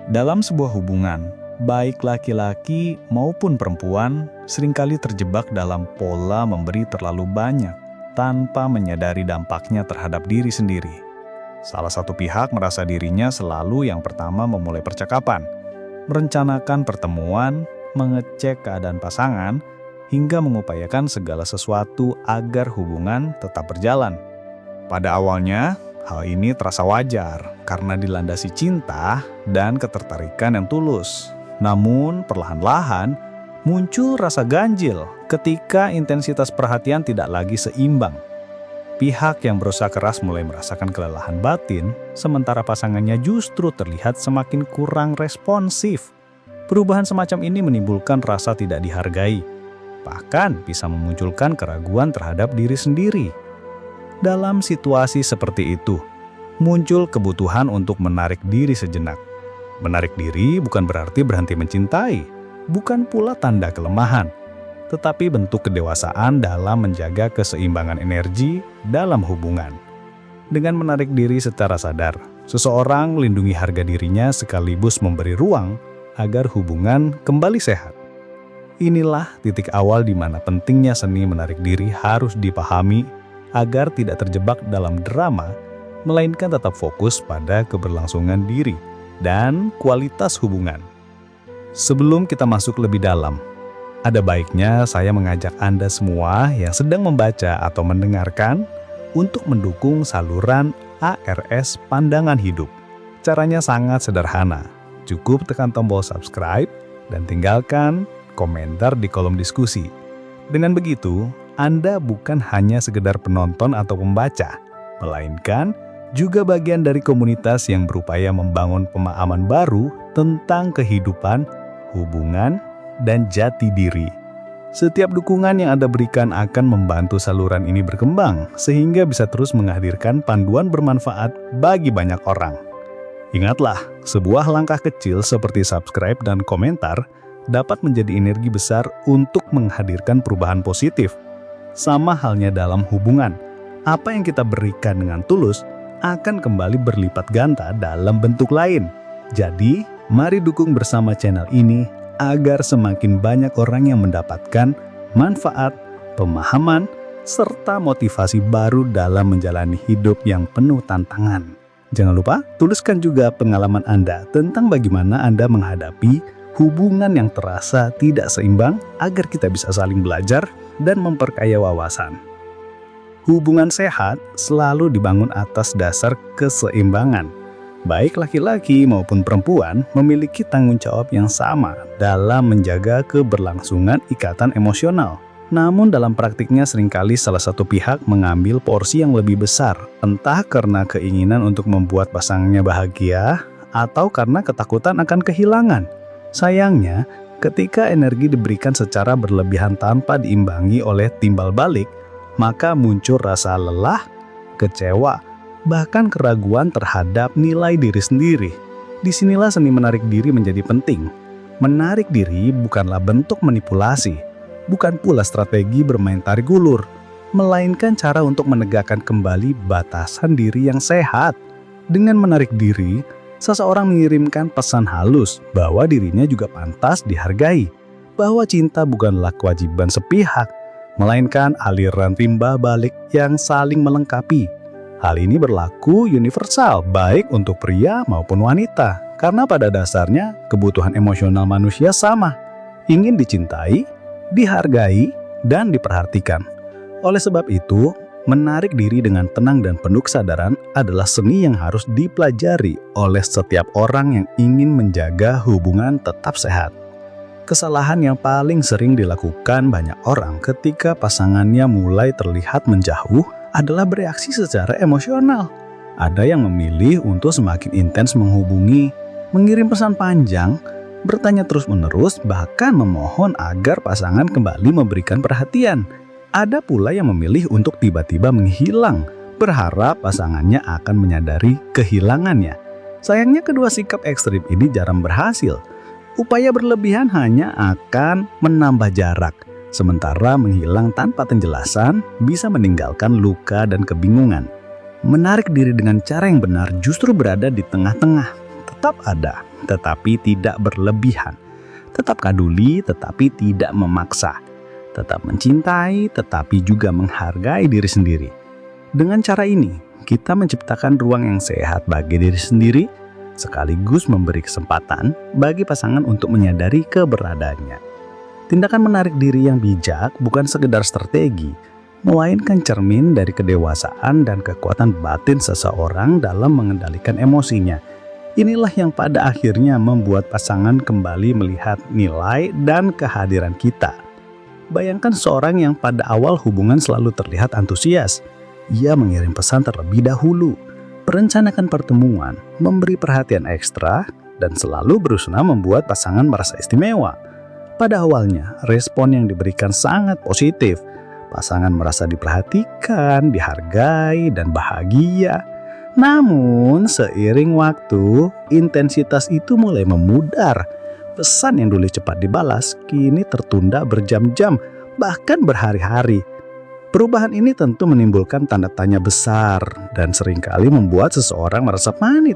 Dalam sebuah hubungan, baik laki-laki maupun perempuan seringkali terjebak dalam pola memberi terlalu banyak tanpa menyadari dampaknya terhadap diri sendiri. Salah satu pihak merasa dirinya selalu yang pertama memulai percakapan, merencanakan pertemuan, mengecek keadaan pasangan, hingga mengupayakan segala sesuatu agar hubungan tetap berjalan. Pada awalnya, hal ini terasa wajar karena dilandasi cinta dan ketertarikan yang tulus. Namun, perlahan-lahan muncul rasa ganjil ketika intensitas perhatian tidak lagi seimbang. Pihak yang berusaha keras mulai merasakan kelelahan batin, sementara pasangannya justru terlihat semakin kurang responsif. Perubahan semacam ini menimbulkan rasa tidak dihargai, bahkan bisa memunculkan keraguan terhadap diri sendiri. Dalam situasi seperti itu, muncul kebutuhan untuk menarik diri sejenak. Menarik diri bukan berarti berhenti mencintai, bukan pula tanda kelemahan, tetapi bentuk kedewasaan dalam menjaga keseimbangan energi dalam hubungan. Dengan menarik diri secara sadar, seseorang melindungi harga dirinya sekaligus memberi ruang agar hubungan kembali sehat. Inilah titik awal di mana pentingnya seni menarik diri harus dipahami agar tidak terjebak dalam drama, melainkan tetap fokus pada keberlangsungan diri dan kualitas hubungan. Sebelum kita masuk lebih dalam, ada baiknya saya mengajak Anda semua yang sedang membaca atau mendengarkan untuk mendukung saluran ARS Pandangan Hidup. Caranya sangat sederhana, cukup tekan tombol subscribe dan tinggalkan komentar di kolom diskusi. Dengan begitu, Anda bukan hanya sekedar penonton atau pembaca, melainkan juga bagian dari komunitas yang berupaya membangun pemahaman baru tentang kehidupan, hubungan, dan jati diri. Setiap dukungan yang Anda berikan akan membantu saluran ini berkembang, sehingga bisa terus menghadirkan panduan bermanfaat bagi banyak orang. Ingatlah, sebuah langkah kecil seperti subscribe dan komentar dapat menjadi energi besar untuk menghadirkan perubahan positif. Sama halnya dalam hubungan, apa yang kita berikan dengan tulus akan kembali berlipat ganda dalam bentuk lain. Jadi, mari dukung bersama channel ini agar semakin banyak orang yang mendapatkan manfaat, pemahaman, serta motivasi baru dalam menjalani hidup yang penuh tantangan. Jangan lupa, tuliskan juga pengalaman Anda tentang bagaimana Anda menghadapi hubungan yang terasa tidak seimbang agar kita bisa saling belajar dan memperkaya wawasan. Hubungan sehat selalu dibangun atas dasar keseimbangan. Baik laki-laki maupun perempuan memiliki tanggung jawab yang sama dalam menjaga keberlangsungan ikatan emosional. Namun dalam praktiknya seringkali salah satu pihak mengambil porsi yang lebih besar, entah karena keinginan untuk membuat pasangannya bahagia atau karena ketakutan akan kehilangan. Sayangnya, ketika energi diberikan secara berlebihan tanpa diimbangi oleh timbal balik, maka muncul rasa lelah, kecewa, bahkan keraguan terhadap nilai diri sendiri. Disinilah seni menarik diri menjadi penting. Menarik diri bukanlah bentuk manipulasi, bukan pula strategi bermain tarik ulur, melainkan cara untuk menegakkan kembali batasan diri yang sehat. Dengan menarik diri, seseorang mengirimkan pesan halus bahwa dirinya juga pantas dihargai, bahwa cinta bukanlah kewajiban sepihak, melainkan aliran timbal balik yang saling melengkapi. Hal ini berlaku universal baik untuk pria maupun wanita, karena pada dasarnya kebutuhan emosional manusia sama, ingin dicintai, dihargai, dan diperhatikan. Oleh sebab itu, menarik diri dengan tenang dan penuh kesadaran adalah seni yang harus dipelajari oleh setiap orang yang ingin menjaga hubungan tetap sehat. Kesalahan yang paling sering dilakukan banyak orang ketika pasangannya mulai terlihat menjauh adalah bereaksi secara emosional. Ada yang memilih untuk semakin intens menghubungi, mengirim pesan panjang, bertanya terus-menerus, bahkan memohon agar pasangan kembali memberikan perhatian. Ada pula yang memilih untuk tiba-tiba menghilang, berharap pasangannya akan menyadari kehilangannya. Sayangnya kedua sikap ekstrim ini jarang berhasil. Upaya berlebihan hanya akan menambah jarak, sementara menghilang tanpa penjelasan bisa meninggalkan luka dan kebingungan. Menarik diri dengan cara yang benar justru berada di tengah-tengah. Tetap ada tetapi tidak berlebihan. Tetap peduli, tetapi tidak memaksa. Tetap mencintai, tetapi juga menghargai diri sendiri. Dengan cara ini, kita menciptakan ruang yang sehat bagi diri sendiri, sekaligus memberi kesempatan bagi pasangan untuk menyadari keberadaannya. Tindakan menarik diri yang bijak bukan sekedar strategi, melainkan cermin dari kedewasaan dan kekuatan batin seseorang dalam mengendalikan emosinya. Inilah yang pada akhirnya membuat pasangan kembali melihat nilai dan kehadiran kita. Bayangkan seorang yang pada awal hubungan selalu terlihat antusias. Ia mengirim pesan terlebih dahulu, merencanakan pertemuan, memberi perhatian ekstra, dan selalu berusaha membuat pasangan merasa istimewa. Pada awalnya, respon yang diberikan sangat positif. Pasangan merasa diperhatikan, dihargai, dan bahagia. Namun, seiring waktu, intensitas itu mulai memudar. Pesan yang dulu cepat dibalas, kini tertunda berjam-jam, bahkan berhari-hari. Perubahan ini tentu menimbulkan tanda tanya besar dan seringkali membuat seseorang merasa panik.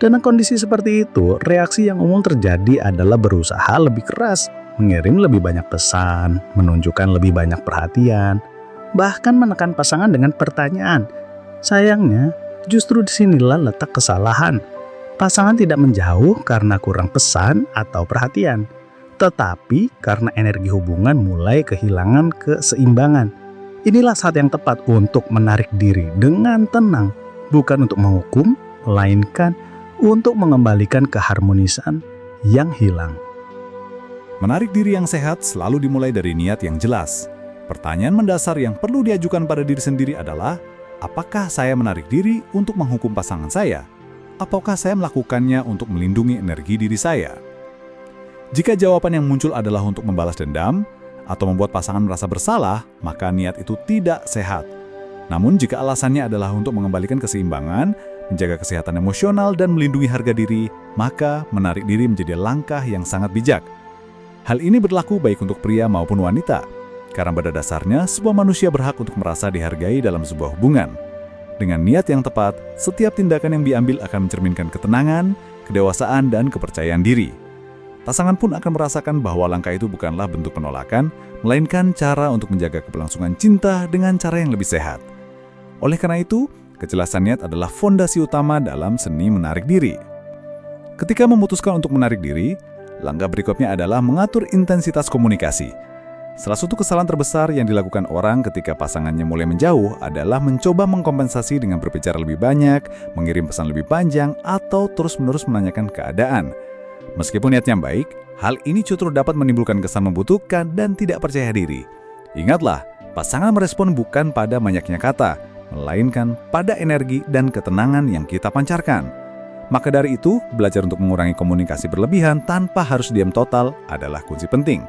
Dalam kondisi seperti itu, reaksi yang umum terjadi adalah berusaha lebih keras, mengirim lebih banyak pesan, menunjukkan lebih banyak perhatian, bahkan menekan pasangan dengan pertanyaan. Sayangnya, justru disinilah letak kesalahan. Pasangan tidak menjauh karena kurang pesan atau perhatian, tetapi karena energi hubungan mulai kehilangan keseimbangan. Inilah saat yang tepat untuk menarik diri dengan tenang, bukan untuk menghukum, melainkan untuk mengembalikan keharmonisan yang hilang. Menarik diri yang sehat selalu dimulai dari niat yang jelas. Pertanyaan mendasar yang perlu diajukan pada diri sendiri adalah, apakah saya menarik diri untuk menghukum pasangan saya? Ataukah saya melakukannya untuk melindungi energi diri saya? Jika jawaban yang muncul adalah untuk membalas dendam atau membuat pasangan merasa bersalah, maka niat itu tidak sehat. Namun jika alasannya adalah untuk mengembalikan keseimbangan, menjaga kesehatan emosional, dan melindungi harga diri, maka menarik diri menjadi langkah yang sangat bijak. Hal ini berlaku baik untuk pria maupun wanita, karena pada dasarnya sebuah manusia berhak untuk merasa dihargai dalam sebuah hubungan. Dengan niat yang tepat, setiap tindakan yang diambil akan mencerminkan ketenangan, kedewasaan, dan kepercayaan diri. Pasangan pun akan merasakan bahwa langkah itu bukanlah bentuk penolakan, melainkan cara untuk menjaga keberlangsungan cinta dengan cara yang lebih sehat. Oleh karena itu, kejelasan niat adalah fondasi utama dalam seni menarik diri. Ketika memutuskan untuk menarik diri, langkah berikutnya adalah mengatur intensitas komunikasi. Salah satu kesalahan terbesar yang dilakukan orang ketika pasangannya mulai menjauh adalah mencoba mengkompensasi dengan berbicara lebih banyak, mengirim pesan lebih panjang, atau terus-menerus menanyakan keadaan. Meskipun niatnya baik, hal ini justru dapat menimbulkan kesan membutuhkan dan tidak percaya diri. Ingatlah, pasangan merespon bukan pada banyaknya kata, melainkan pada energi dan ketenangan yang kita pancarkan. Maka dari itu, belajar untuk mengurangi komunikasi berlebihan tanpa harus diam total adalah kunci penting.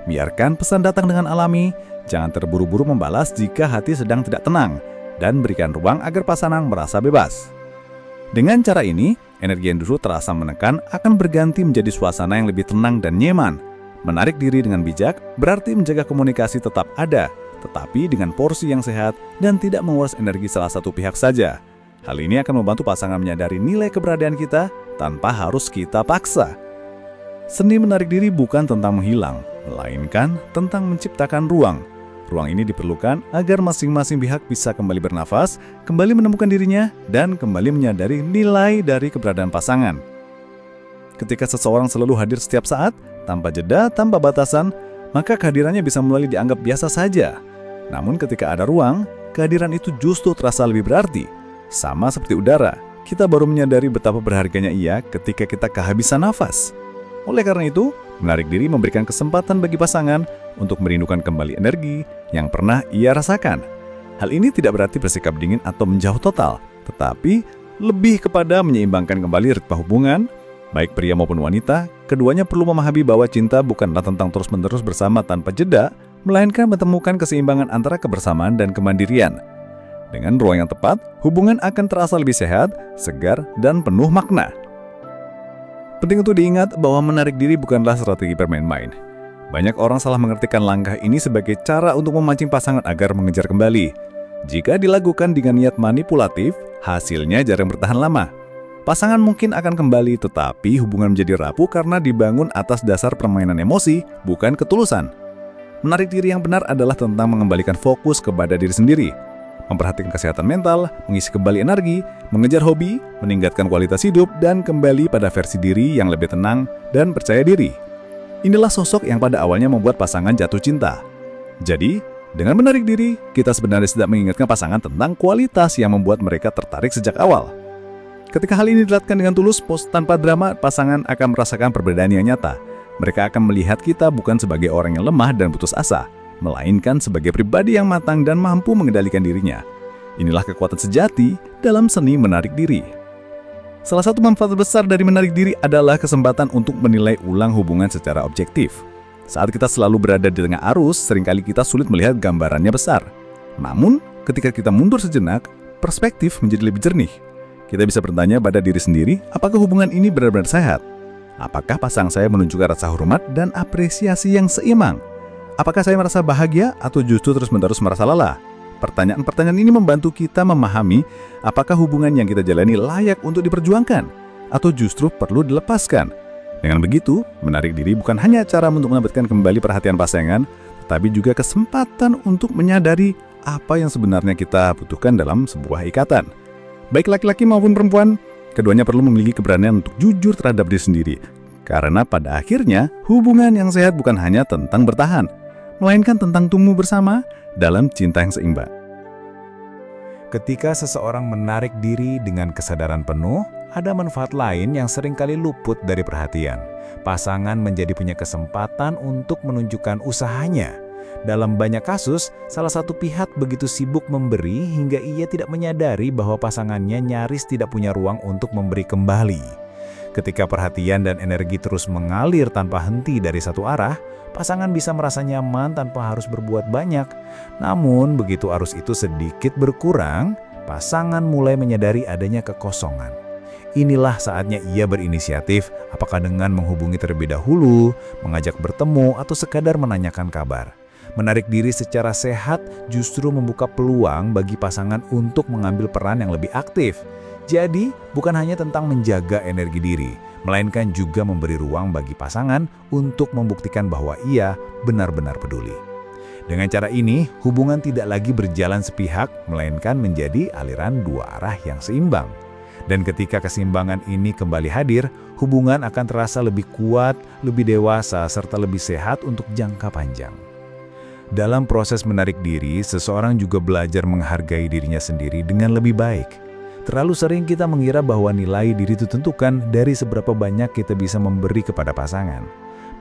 Biarkan pesan datang dengan alami, jangan terburu-buru membalas jika hati sedang tidak tenang, dan berikan ruang agar pasangan merasa bebas. Dengan cara ini, energi yang dulu terasa menekan akan berganti menjadi suasana yang lebih tenang dan nyaman. Menarik diri dengan bijak berarti menjaga komunikasi tetap ada, tetapi dengan porsi yang sehat dan tidak menguras energi salah satu pihak saja. Hal ini akan membantu pasangan menyadari nilai keberadaan kita tanpa harus kita paksa. Seni menarik diri bukan tentang menghilang, melainkan tentang menciptakan ruang. Ruang ini diperlukan agar masing-masing pihak bisa kembali bernafas, kembali menemukan dirinya, dan kembali menyadari nilai dari keberadaan pasangan. Ketika seseorang selalu hadir setiap saat, tanpa jeda, tanpa batasan, maka kehadirannya bisa mulai dianggap biasa saja. Namun ketika ada ruang, kehadiran itu justru terasa lebih berarti. Sama seperti udara, kita baru menyadari betapa berharganya ia ketika kita kehabisan nafas. Oleh karena itu, menarik diri memberikan kesempatan bagi pasangan untuk merindukan kembali energi yang pernah ia rasakan. Hal ini tidak berarti bersikap dingin atau menjauh total, tetapi lebih kepada menyeimbangkan kembali ritme hubungan. Baik pria maupun wanita, keduanya perlu memahami bahwa cinta bukanlah tentang terus-menerus bersama tanpa jeda, melainkan menemukan keseimbangan antara kebersamaan dan kemandirian. Dengan ruang yang tepat, hubungan akan terasa lebih sehat, segar, dan penuh makna. Penting untuk diingat bahwa menarik diri bukanlah strategi bermain-main. Banyak orang salah mengartikan langkah ini sebagai cara untuk memancing pasangan agar mengejar kembali. Jika dilakukan dengan niat manipulatif, hasilnya jarang bertahan lama. Pasangan mungkin akan kembali, tetapi hubungan menjadi rapuh karena dibangun atas dasar permainan emosi, bukan ketulusan. Menarik diri yang benar adalah tentang mengembalikan fokus kepada diri sendiri, memperhatikan kesehatan mental, mengisi kembali energi, mengejar hobi, meningkatkan kualitas hidup, dan kembali pada versi diri yang lebih tenang dan percaya diri. Inilah sosok yang pada awalnya membuat pasangan jatuh cinta. Jadi, dengan menarik diri, kita sebenarnya tidak mengingatkan pasangan tentang kualitas yang membuat mereka tertarik sejak awal. Ketika hal ini dilakukan dengan tulus, tanpa drama, pasangan akan merasakan perbedaan yang nyata. Mereka akan melihat kita bukan sebagai orang yang lemah dan putus asa, melainkan sebagai pribadi yang matang dan mampu mengendalikan dirinya. Inilah kekuatan sejati dalam seni menarik diri. Salah satu manfaat besar dari menarik diri adalah kesempatan untuk menilai ulang hubungan secara objektif. Saat kita selalu berada di tengah arus, seringkali kita sulit melihat gambarannya besar. Namun, ketika kita mundur sejenak, perspektif menjadi lebih jernih. Kita bisa bertanya pada diri sendiri, apakah hubungan ini benar-benar sehat? Apakah pasangan saya menunjukkan rasa hormat dan apresiasi yang seimbang? Apakah saya merasa bahagia atau justru terus-menerus merasa lelah? Pertanyaan-pertanyaan ini membantu kita memahami apakah hubungan yang kita jalani layak untuk diperjuangkan atau justru perlu dilepaskan. Dengan begitu, menarik diri bukan hanya cara untuk mendapatkan kembali perhatian pasangan, tetapi juga kesempatan untuk menyadari apa yang sebenarnya kita butuhkan dalam sebuah ikatan. Baik laki-laki maupun perempuan, keduanya perlu memiliki keberanian untuk jujur terhadap diri sendiri. Karena pada akhirnya, hubungan yang sehat bukan hanya tentang bertahan, melainkan tentang tumbuh bersama dalam cinta yang seimbang. Ketika seseorang menarik diri dengan kesadaran penuh, ada manfaat lain yang seringkali luput dari perhatian. Pasangan menjadi punya kesempatan untuk menunjukkan usahanya. Dalam banyak kasus, salah satu pihak begitu sibuk memberi hingga ia tidak menyadari bahwa pasangannya nyaris tidak punya ruang untuk memberi kembali. Ketika perhatian dan energi terus mengalir tanpa henti dari satu arah, pasangan bisa merasa nyaman tanpa harus berbuat banyak. Namun, begitu arus itu sedikit berkurang, pasangan mulai menyadari adanya kekosongan. Inilah saatnya ia berinisiatif, apakah dengan menghubungi terlebih dahulu, mengajak bertemu, atau sekadar menanyakan kabar. Menarik diri secara sehat justru membuka peluang bagi pasangan untuk mengambil peran yang lebih aktif. Jadi, bukan hanya tentang menjaga energi diri, melainkan juga memberi ruang bagi pasangan untuk membuktikan bahwa ia benar-benar peduli. Dengan cara ini, hubungan tidak lagi berjalan sepihak, melainkan menjadi aliran dua arah yang seimbang. Dan ketika keseimbangan ini kembali hadir, hubungan akan terasa lebih kuat, lebih dewasa, serta lebih sehat untuk jangka panjang. Dalam proses menarik diri, seseorang juga belajar menghargai dirinya sendiri dengan lebih baik. Terlalu sering kita mengira bahwa nilai diri itu ditentukan dari seberapa banyak kita bisa memberi kepada pasangan.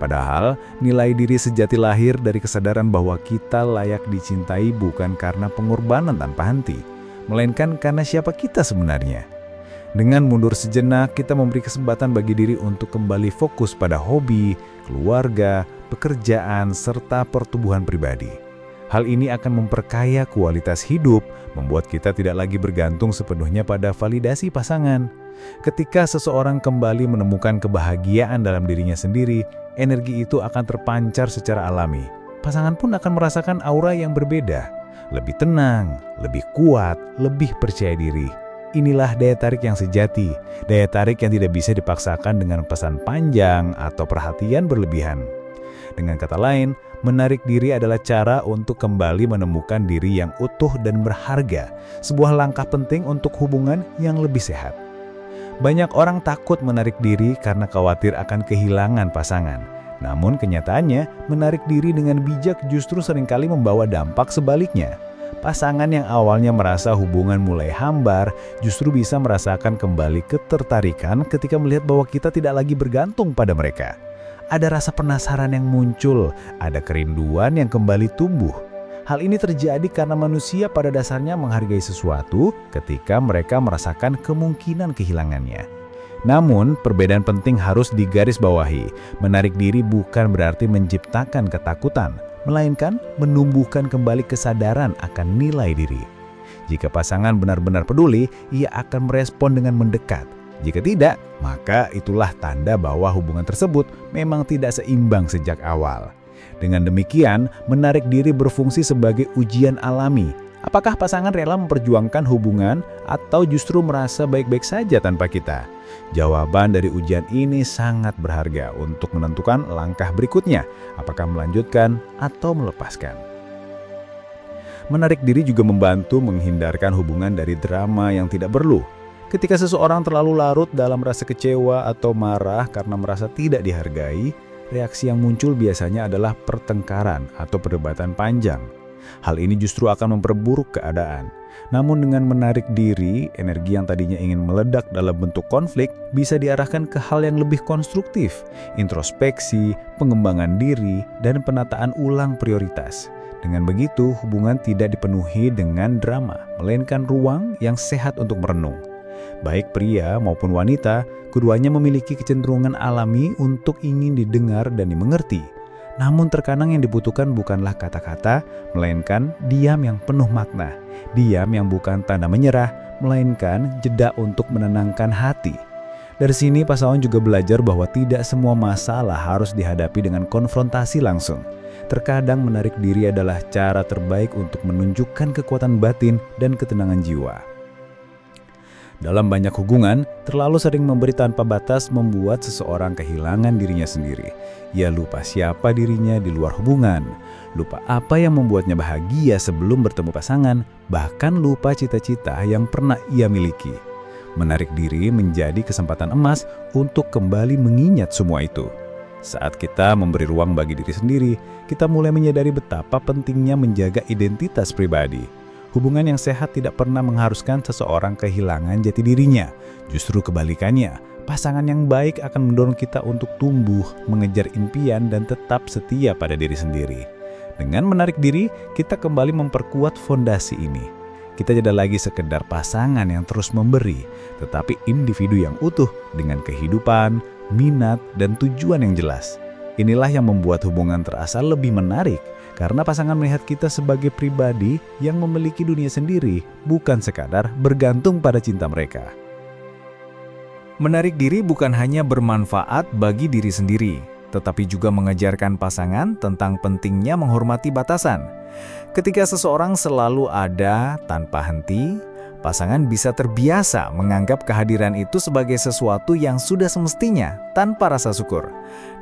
Padahal, nilai diri sejati lahir dari kesadaran bahwa kita layak dicintai bukan karena pengorbanan tanpa henti, melainkan karena siapa kita sebenarnya. Dengan mundur sejenak, kita memberi kesempatan bagi diri untuk kembali fokus pada hobi, keluarga, pekerjaan, serta pertumbuhan pribadi. Hal ini akan memperkaya kualitas hidup, membuat kita tidak lagi bergantung sepenuhnya pada validasi pasangan. Ketika seseorang kembali menemukan kebahagiaan dalam dirinya sendiri, energi itu akan terpancar secara alami. Pasangan pun akan merasakan aura yang berbeda, lebih tenang, lebih kuat, lebih percaya diri. Inilah daya tarik yang sejati, daya tarik yang tidak bisa dipaksakan dengan pesan panjang atau perhatian berlebihan. Dengan kata lain, menarik diri adalah cara untuk kembali menemukan diri yang utuh dan berharga, sebuah langkah penting untuk hubungan yang lebih sehat. Banyak orang takut menarik diri karena khawatir akan kehilangan pasangan. Namun kenyataannya, menarik diri dengan bijak justru seringkali membawa dampak sebaliknya. Pasangan yang awalnya merasa hubungan mulai hambar, justru bisa merasakan kembali ketertarikan ketika melihat bahwa kita tidak lagi bergantung pada mereka. Ada rasa penasaran yang muncul, ada kerinduan yang kembali tumbuh. Hal ini terjadi karena manusia pada dasarnya menghargai sesuatu ketika mereka merasakan kemungkinan kehilangannya. Namun, perbedaan penting harus digarisbawahi. Menarik diri bukan berarti menciptakan ketakutan, melainkan menumbuhkan kembali kesadaran akan nilai diri. Jika pasangan benar-benar peduli, ia akan merespon dengan mendekat. Jika tidak, maka itulah tanda bahwa hubungan tersebut memang tidak seimbang sejak awal. Dengan demikian, menarik diri berfungsi sebagai ujian alami Apakah pasangan rela memperjuangkan hubungan atau justru merasa baik-baik saja tanpa kita? Jawaban dari ujian ini sangat berharga untuk menentukan langkah berikutnya, apakah melanjutkan atau melepaskan. Menarik diri juga membantu menghindarkan hubungan dari drama yang tidak perlu. Ketika seseorang terlalu larut dalam rasa kecewa atau marah karena merasa tidak dihargai, reaksi yang muncul biasanya adalah pertengkaran atau perdebatan panjang. Hal ini justru akan memperburuk keadaan. Namun dengan menarik diri, energi yang tadinya ingin meledak dalam bentuk konflik bisa diarahkan ke hal yang lebih konstruktif, introspeksi, pengembangan diri, dan penataan ulang prioritas. Dengan begitu, hubungan tidak dipenuhi dengan drama, melainkan ruang yang sehat untuk merenung. Baik pria maupun wanita, keduanya memiliki kecenderungan alami untuk ingin didengar dan dimengerti. Namun terkadang yang dibutuhkan bukanlah kata-kata, melainkan diam yang penuh makna. Diam yang bukan tanda menyerah, melainkan jeda untuk menenangkan hati. Dari sini pasangan juga belajar bahwa tidak semua masalah harus dihadapi dengan konfrontasi langsung. Terkadang menarik diri adalah cara terbaik untuk menunjukkan kekuatan batin dan ketenangan jiwa. Dalam banyak hubungan, terlalu sering memberi tanpa batas membuat seseorang kehilangan dirinya sendiri. Ia lupa siapa dirinya di luar hubungan, lupa apa yang membuatnya bahagia sebelum bertemu pasangan, bahkan lupa cita-cita yang pernah ia miliki. Menarik diri menjadi kesempatan emas untuk kembali mengingat semua itu. Saat kita memberi ruang bagi diri sendiri, kita mulai menyadari betapa pentingnya menjaga identitas pribadi. Hubungan yang sehat tidak pernah mengharuskan seseorang kehilangan jati dirinya. Justru kebalikannya, pasangan yang baik akan mendorong kita untuk tumbuh, mengejar impian, dan tetap setia pada diri sendiri. Dengan menarik diri, kita kembali memperkuat fondasi ini. Kita tidak lagi sekedar pasangan yang terus memberi, tetapi individu yang utuh dengan kehidupan, minat, dan tujuan yang jelas. Inilah yang membuat hubungan terasa lebih menarik, karena pasangan melihat kita sebagai pribadi yang memiliki dunia sendiri, bukan sekadar bergantung pada cinta mereka. Menarik diri bukan hanya bermanfaat bagi diri sendiri, tetapi juga mengajarkan pasangan tentang pentingnya menghormati batasan. Ketika seseorang selalu ada tanpa henti, pasangan bisa terbiasa menganggap kehadiran itu sebagai sesuatu yang sudah semestinya tanpa rasa syukur.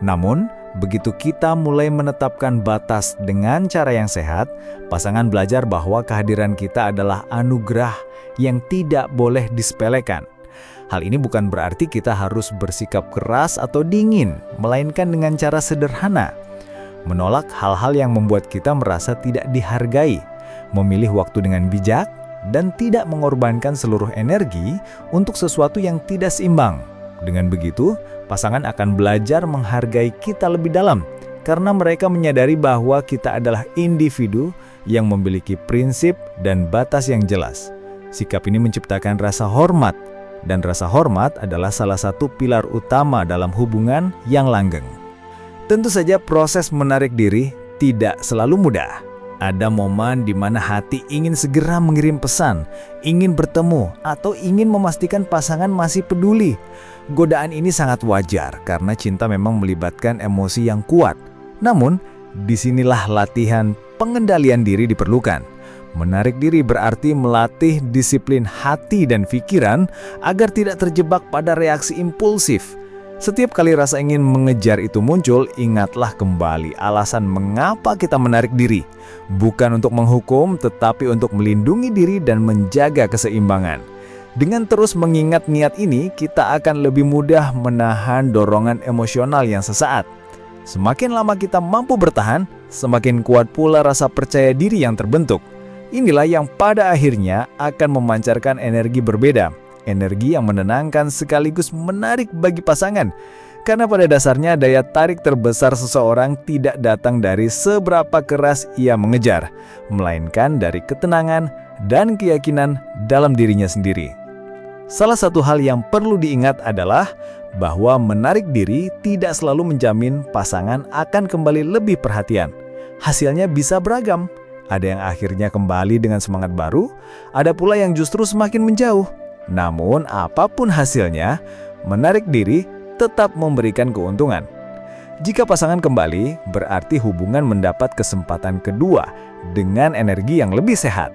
Namun, begitu kita mulai menetapkan batas dengan cara yang sehat, pasangan belajar bahwa kehadiran kita adalah anugerah yang tidak boleh disepelekan. Hal ini bukan berarti kita harus bersikap keras atau dingin, melainkan dengan cara sederhana. Menolak hal-hal yang membuat kita merasa tidak dihargai, memilih waktu dengan bijak, dan tidak mengorbankan seluruh energi untuk sesuatu yang tidak seimbang. Dengan begitu, pasangan akan belajar menghargai kita lebih dalam, karena mereka menyadari bahwa kita adalah individu yang memiliki prinsip dan batas yang jelas. Sikap ini menciptakan rasa hormat, dan rasa hormat adalah salah satu pilar utama dalam hubungan yang langgeng. Tentu saja proses menarik diri tidak selalu mudah. Ada momen di mana hati ingin segera mengirim pesan, ingin bertemu, atau ingin memastikan pasangan masih peduli. Godaan ini sangat wajar karena cinta memang melibatkan emosi yang kuat. Namun, disinilah latihan pengendalian diri diperlukan. Menarik diri berarti melatih disiplin hati dan pikiran agar tidak terjebak pada reaksi impulsif. Setiap kali rasa ingin mengejar itu muncul, ingatlah kembali alasan mengapa kita menarik diri. Bukan untuk menghukum, tetapi untuk melindungi diri dan menjaga keseimbangan. Dengan terus mengingat niat ini, kita akan lebih mudah menahan dorongan emosional yang sesaat. Semakin lama kita mampu bertahan, semakin kuat pula rasa percaya diri yang terbentuk. Inilah yang pada akhirnya akan memancarkan energi berbeda. Energi yang menenangkan sekaligus menarik bagi pasangan. Karena pada dasarnya daya tarik terbesar seseorang tidak datang dari seberapa keras ia mengejar, melainkan dari ketenangan dan keyakinan dalam dirinya sendiri. Salah satu hal yang perlu diingat adalah bahwa menarik diri tidak selalu menjamin pasangan akan kembali lebih perhatian. Hasilnya bisa beragam. Ada yang akhirnya kembali dengan semangat baru, ada pula yang justru semakin menjauh. Namun apapun hasilnya, menarik diri tetap memberikan keuntungan. Jika pasangan kembali, berarti hubungan mendapat kesempatan kedua dengan energi yang lebih sehat.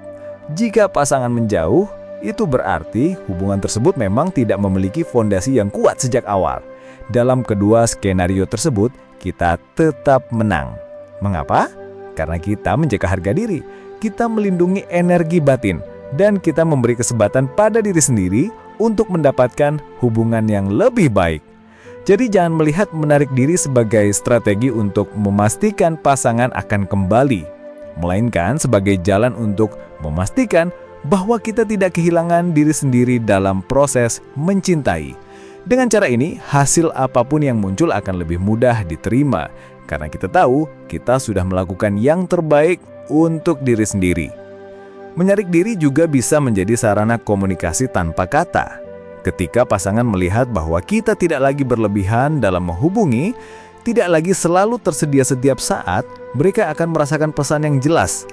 Jika pasangan menjauh, itu berarti hubungan tersebut memang tidak memiliki fondasi yang kuat sejak awal. Dalam kedua skenario tersebut, kita tetap menang. Mengapa? Karena kita menjaga harga diri, kita melindungi energi batin, dan kita memberi kesempatan pada diri sendiri untuk mendapatkan hubungan yang lebih baik. Jadi jangan melihat menarik diri sebagai strategi untuk memastikan pasangan akan kembali, melainkan sebagai jalan untuk memastikan bahwa kita tidak kehilangan diri sendiri dalam proses mencintai. Dengan cara ini, hasil apapun yang muncul akan lebih mudah diterima, karena kita tahu kita sudah melakukan yang terbaik untuk diri sendiri. Menarik diri juga bisa menjadi sarana komunikasi tanpa kata. Ketika pasangan melihat bahwa kita tidak lagi berlebihan dalam menghubungi, tidak lagi selalu tersedia setiap saat, mereka akan merasakan pesan yang jelas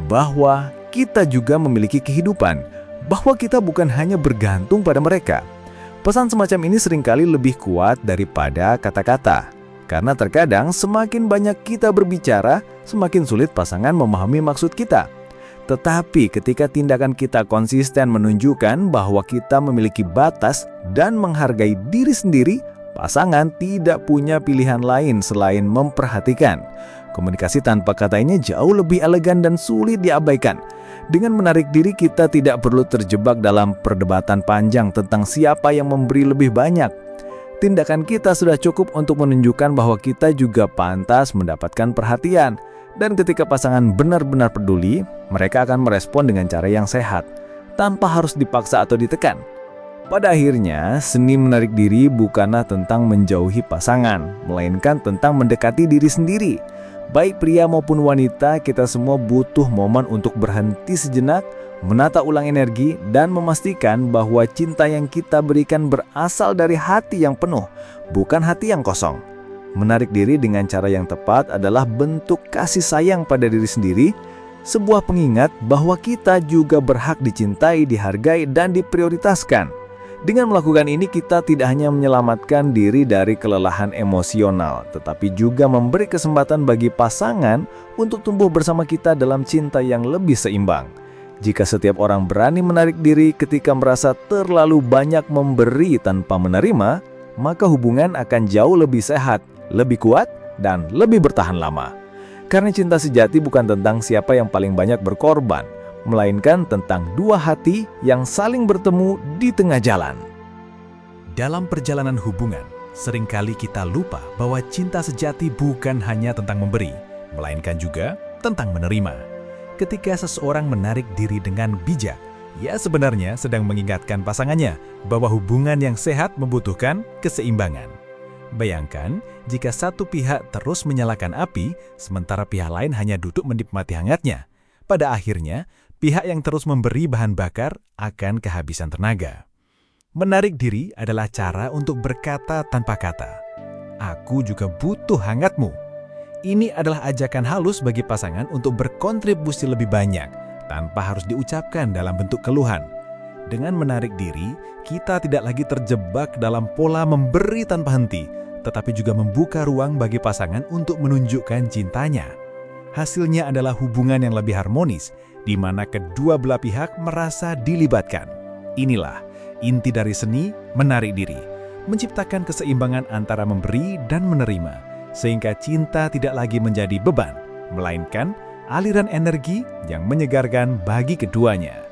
bahwa kita juga memiliki kehidupan, bahwa kita bukan hanya bergantung pada mereka. Pesan semacam ini seringkali lebih kuat daripada kata-kata, karena terkadang semakin banyak kita berbicara, semakin sulit pasangan memahami maksud kita. Tetapi ketika tindakan kita konsisten menunjukkan bahwa kita memiliki batas dan menghargai diri sendiri, pasangan tidak punya pilihan lain selain memperhatikan. Komunikasi tanpa kata ini jauh lebih elegan dan sulit diabaikan. Dengan menarik diri, kita tidak perlu terjebak dalam perdebatan panjang tentang siapa yang memberi lebih banyak. Tindakan kita sudah cukup untuk menunjukkan bahwa kita juga pantas mendapatkan perhatian. Dan ketika pasangan benar-benar peduli, mereka akan merespon dengan cara yang sehat, tanpa harus dipaksa atau ditekan. Pada akhirnya, seni menarik diri bukanlah tentang menjauhi pasangan, melainkan tentang mendekati diri sendiri. Baik pria maupun wanita, kita semua butuh momen untuk berhenti sejenak, menata ulang energi, dan memastikan bahwa cinta yang kita berikan berasal dari hati yang penuh, bukan hati yang kosong. Menarik diri dengan cara yang tepat adalah bentuk kasih sayang pada diri sendiri, sebuah pengingat bahwa kita juga berhak dicintai, dihargai, dan diprioritaskan. Dengan melakukan ini, kita tidak hanya menyelamatkan diri dari kelelahan emosional, tetapi juga memberi kesempatan bagi pasangan untuk tumbuh bersama kita dalam cinta yang lebih seimbang. Jika setiap orang berani menarik diri ketika merasa terlalu banyak memberi tanpa menerima, maka hubungan akan jauh lebih sehat, lebih kuat, dan lebih bertahan lama. Karena cinta sejati bukan tentang siapa yang paling banyak berkorban, melainkan tentang dua hati yang saling bertemu di tengah jalan. Dalam perjalanan hubungan, seringkali kita lupa bahwa cinta sejati bukan hanya tentang memberi, melainkan juga tentang menerima. Ketika seseorang menarik diri dengan bijak, ia sebenarnya sedang mengingatkan pasangannya bahwa hubungan yang sehat membutuhkan keseimbangan. Bayangkan jika satu pihak terus menyalakan api, sementara pihak lain hanya duduk menikmati hangatnya. Pada akhirnya, pihak yang terus memberi bahan bakar akan kehabisan tenaga. Menarik diri adalah cara untuk berkata tanpa kata. Aku juga butuh hangatmu. Ini adalah ajakan halus bagi pasangan untuk berkontribusi lebih banyak, tanpa harus diucapkan dalam bentuk keluhan. Dengan menarik diri, kita tidak lagi terjebak dalam pola memberi tanpa henti, tetapi juga membuka ruang bagi pasangan untuk menunjukkan cintanya. Hasilnya adalah hubungan yang lebih harmonis, di mana kedua belah pihak merasa dilibatkan. Inilah inti dari seni menarik diri, menciptakan keseimbangan antara memberi dan menerima, sehingga cinta tidak lagi menjadi beban, melainkan aliran energi yang menyegarkan bagi keduanya.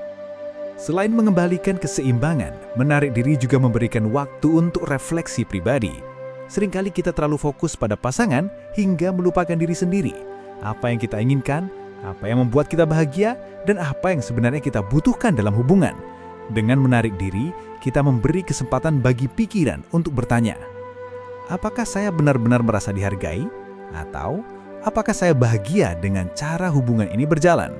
Selain mengembalikan keseimbangan, menarik diri juga memberikan waktu untuk refleksi pribadi. Seringkali kita terlalu fokus pada pasangan hingga melupakan diri sendiri. Apa yang kita inginkan, apa yang membuat kita bahagia, dan apa yang sebenarnya kita butuhkan dalam hubungan. Dengan menarik diri, kita memberi kesempatan bagi pikiran untuk bertanya, apakah saya benar-benar merasa dihargai? Atau apakah saya bahagia dengan cara hubungan ini berjalan?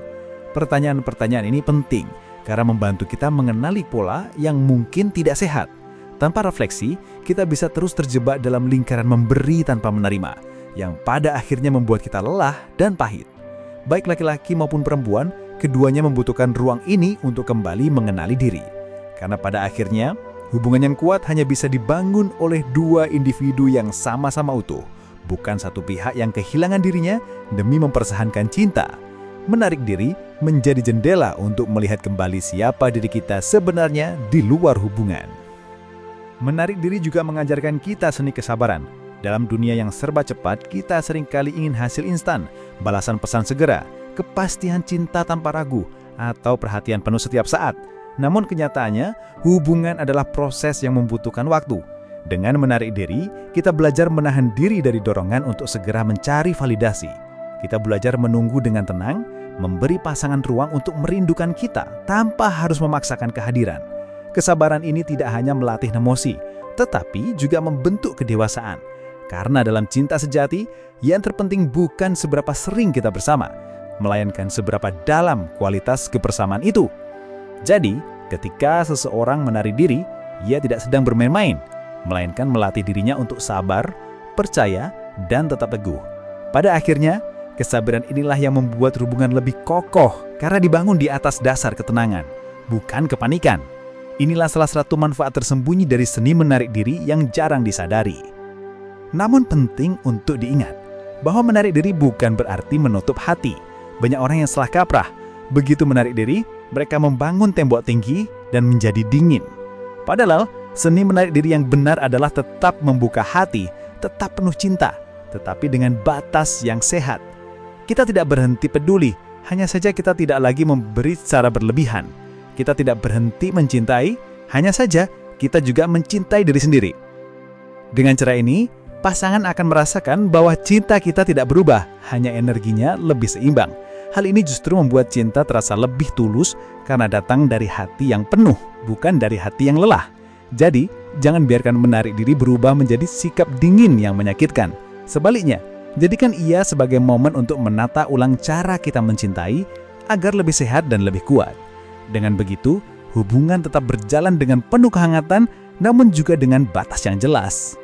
Pertanyaan-pertanyaan ini penting, karena membantu kita mengenali pola yang mungkin tidak sehat. Tanpa refleksi, kita bisa terus terjebak dalam lingkaran memberi tanpa menerima, yang pada akhirnya membuat kita lelah dan pahit. Baik laki-laki maupun perempuan, keduanya membutuhkan ruang ini untuk kembali mengenali diri. Karena pada akhirnya, hubungan yang kuat hanya bisa dibangun oleh dua individu yang sama-sama utuh, bukan satu pihak yang kehilangan dirinya demi mempertahankan cinta. Menarik diri menjadi jendela untuk melihat kembali siapa diri kita sebenarnya di luar hubungan. Menarik diri juga mengajarkan kita seni kesabaran. Dalam dunia yang serba cepat, kita seringkali ingin hasil instan, balasan pesan segera, kepastian cinta tanpa ragu, atau perhatian penuh setiap saat. Namun kenyataannya, hubungan adalah proses yang membutuhkan waktu. Dengan menarik diri, kita belajar menahan diri dari dorongan untuk segera mencari validasi. Kita belajar menunggu dengan tenang, memberi pasangan ruang untuk merindukan kita tanpa harus memaksakan kehadiran. Kesabaran ini tidak hanya melatih emosi, tetapi juga membentuk kedewasaan. Karena dalam cinta sejati, yang terpenting bukan seberapa sering kita bersama, melainkan seberapa dalam kualitas kebersamaan itu. Jadi, ketika seseorang menarik diri, ia tidak sedang bermain-main, melainkan melatih dirinya untuk sabar, percaya, dan tetap teguh. Pada akhirnya, kesabaran inilah yang membuat hubungan lebih kokoh karena dibangun di atas dasar ketenangan, bukan kepanikan. Inilah salah satu manfaat tersembunyi dari seni menarik diri yang jarang disadari. Namun penting untuk diingat, bahwa menarik diri bukan berarti menutup hati. Banyak orang yang salah kaprah. Begitu menarik diri, mereka membangun tembok tinggi dan menjadi dingin. Padahal, seni menarik diri yang benar adalah tetap membuka hati, tetap penuh cinta, tetapi dengan batas yang sehat. Kita tidak berhenti peduli, hanya saja kita tidak lagi memberi secara berlebihan. Kita tidak berhenti mencintai, hanya saja kita juga mencintai diri sendiri. Dengan cara ini, pasangan akan merasakan bahwa cinta kita tidak berubah, hanya energinya lebih seimbang. Hal ini justru membuat cinta terasa lebih tulus karena datang dari hati yang penuh, bukan dari hati yang lelah. Jadi, jangan biarkan menarik diri berubah menjadi sikap dingin yang menyakitkan. Sebaliknya, jadikan ia sebagai momen untuk menata ulang cara kita mencintai agar lebih sehat dan lebih kuat. Dengan begitu, hubungan tetap berjalan dengan penuh kehangatan, namun juga dengan batas yang jelas.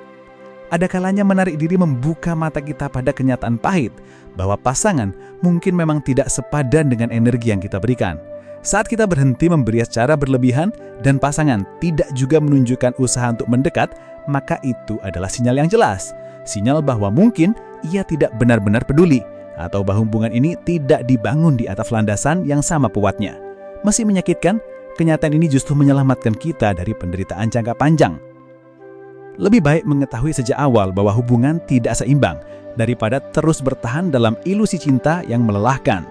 Ada kalanya menarik diri membuka mata kita pada kenyataan pahit, bahwa pasangan mungkin memang tidak sepadan dengan energi yang kita berikan. Saat kita berhenti memberi secara berlebihan, dan pasangan tidak juga menunjukkan usaha untuk mendekat, maka itu adalah sinyal yang jelas. Sinyal bahwa mungkin ia tidak benar-benar peduli, atau bahwa hubungan ini tidak dibangun di atas landasan yang sama kuatnya. Meski menyakitkan, kenyataan ini justru menyelamatkan kita dari penderitaan jangka panjang. Lebih baik mengetahui sejak awal bahwa hubungan tidak seimbang daripada terus bertahan dalam ilusi cinta yang melelahkan.